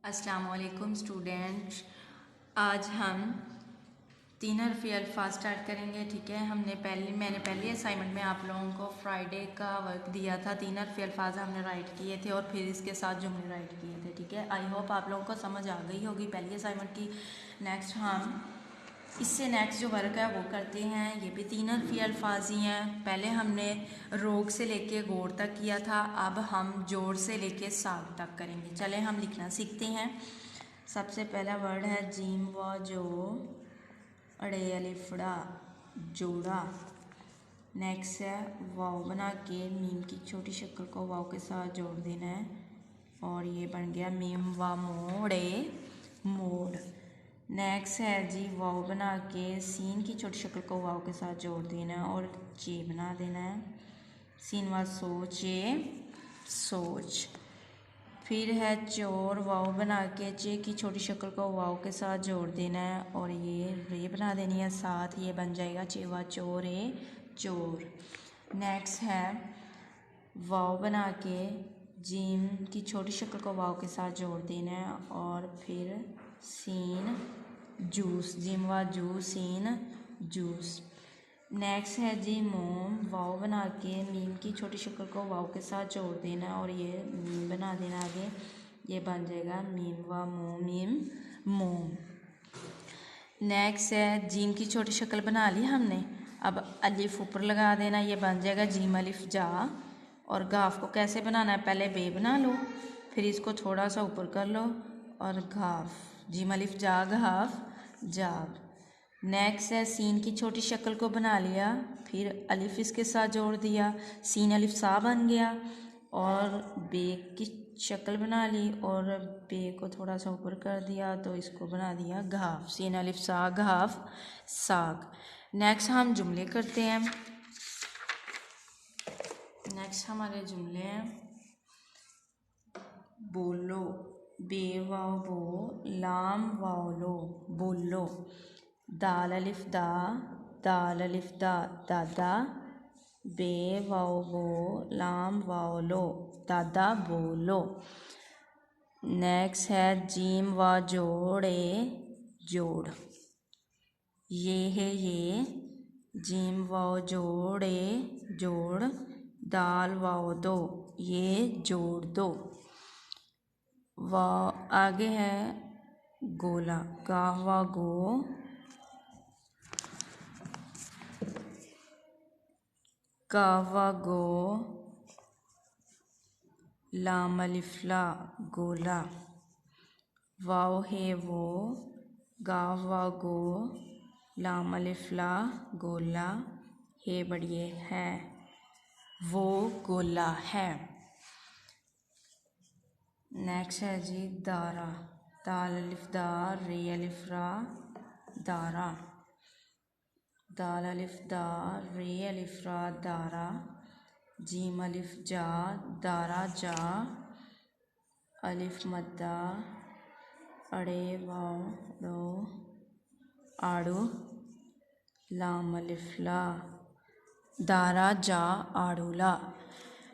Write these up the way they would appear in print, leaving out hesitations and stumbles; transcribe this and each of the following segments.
अस्सलाम वालेकुम स्टूडेंट्स। आज हम 3 हरफ़ी अल्फाज स्टार्ट करेंगे। ठीक है, मैंने पहली असाइनमेंट में आप लोगों को फ्राइडे का वर्क दिया था। 3 हरफ़ी अल्फाज हमने राइट किए थे और फिर इसके साथ जुमले राइट किए थे। ठीक है, आई होप आप लोगों को समझ आ गई होगी पहली असाइनमेंट की। नेक्स्ट हम इससे नेक्स्ट जो वर्क है वो करते हैं। ये भी 3 हरफ़ी अल्फाज ही हैं। पहले हमने रोग से लेके गोर तक किया था, अब हम जोड़ से लेके साग तक करेंगे। चले हम लिखना सीखते हैं। सबसे पहला वर्ड है जीम व जो, अड़े अलिफड़ा जोड़ा। नेक्स्ट है वाव बना के मीम की छोटी शक्ल को वाव के साथ जोड़ देना है और ये बन गया मीम व मोड़े मोड़। नेक्स्ट है जी वाव बना के सीन की छोटी शक्ल को वाव के साथ जोड़ देना है और चे बना देना है। सीन व सोचे सोच। फिर है चोर वाव बना के चे की छोटी शक्ल को वाव के साथ जोड़ देना है और ये रे बना देनी है साथ, ये बन जाएगा चेवा चोरे चोर। नेक्स्ट है वाव बना के जीम की छोटी शक्ल को वाव के साथ जोड़ देना है और फिर सीन जूस, जीम व जू सीन जूस। नेक्स्ट है जी मोम वाव बना के मीम की छोटी शक्ल को वाव के साथ जोड़ देना और ये मीम बना देना आगे, ये बन जाएगा मीम व मोम मीम मोम। नेक्स्ट है जीम की छोटी शक्ल बना ली हमने, अब अलिफ ऊपर लगा देना, ये बन जाएगा जीम अलिफ जा। और गाफ को कैसे बनाना है, पहले बे बना लो फिर इसको थोड़ा सा ऊपर कर लो और घाफ, जीम अलिफ जा घाफ जाग। नेक्स्ट है सीन की छोटी शक्ल को बना लिया, फिर अलिफ इसके साथ जोड़ दिया, सीन अलिफ सा बन गया और बे की शक्ल बना ली और बे को थोड़ा सा ऊपर कर दिया तो इसको बना दिया घाफ, सीन अलिफ सा घाफ साग। नेक्स्ट हम जुमले करते हैं। नेक्स्ट हमारे जुमले हैं बोलो, बे वाव बो लाम वाव लो बोलो। दाल अलिफ दा दादा। बे वाव बो लाम वाव लो दादा बोलो। नेक्स्ट है जीम व जोड़े जोड़, ये है ये जीम वाव जोड़े जोड़। दाल वाव दो, ये जोड़ दो। वाव आगे है गोला, गाह व गो गावा गो लाम अलिफला गोला। वाव है वो गावा गो लाम अलिफला गोला, हे बढ़िए है वो गोला है। नेक्स्ट है जी दारा, दाल अलिफ दा रे अलिफ रा दारा। दाल अलिफ दा रे अलिफ रा दारा। जीम अलिफ जा दारा जा। अलिफ मद्दा अड़े वाव रो आड़ू लाम अलिफ ला दारा जा आड़ूला।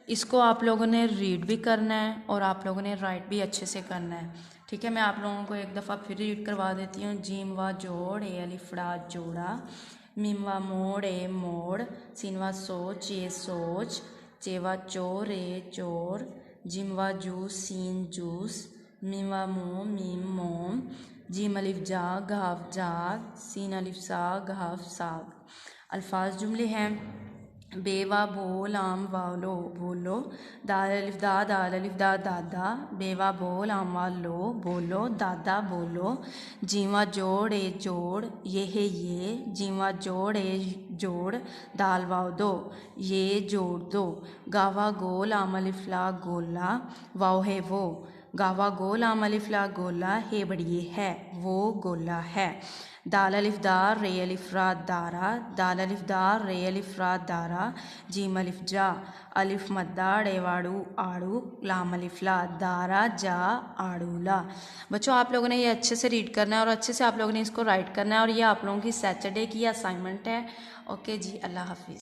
इसको आप लोगों ने रीड भी करना है और आप लोगों ने राइट भी अच्छे से करना है। ठीक है, मैं आप लोगों को एक दफ़ा फिर रीड करवा देती हूँ। जीम व जोड़ ए अलिफड़ा जोड़ा। मीम व मोड़ ए मोड़। सीन व सोच ये सोच। चे व चोर ए चोर। जिम व जूस सीन जूस। मीम व मोम मीम मोम। जीम अलिफ जा घाफ जाग। सीन अलिफ सा घाफ साग। अल्फाज जुमले हैं बे वा बो लाम वालो बोलो। दाल अलिफ दा दादा। बे वा बो लाम वालो बोलो दादा बोलो। जीवा जोड़ ए जोड़, ये है ये। जीवा जोड़ ए जोड़। दाल वाव दो, ये जोड़ दो। गावा गो लाम अलिफ ला गोला, वाव है वो। गावा गो लाम अलिफ ला गोला, हे बढ़िए है वो गोला है। दाल अलिफ दा रे अलिफ रा दारा। दाल अलिफ दा रे अलिफ रा दारा। जीम अलिफ जा अलिफ मद्दा डेवाड़ू आड़ू लाम अलिफ ला दारा जा आड़ूला। बच्चों आप लोगों ने ये अच्छे से रीड करना है और अच्छे से आप लोगों ने इसको राइट करना है और ये आप लोगों की सैटरडे की असाइनमेंट है। ओके जी, अल्लाह हाफिज़।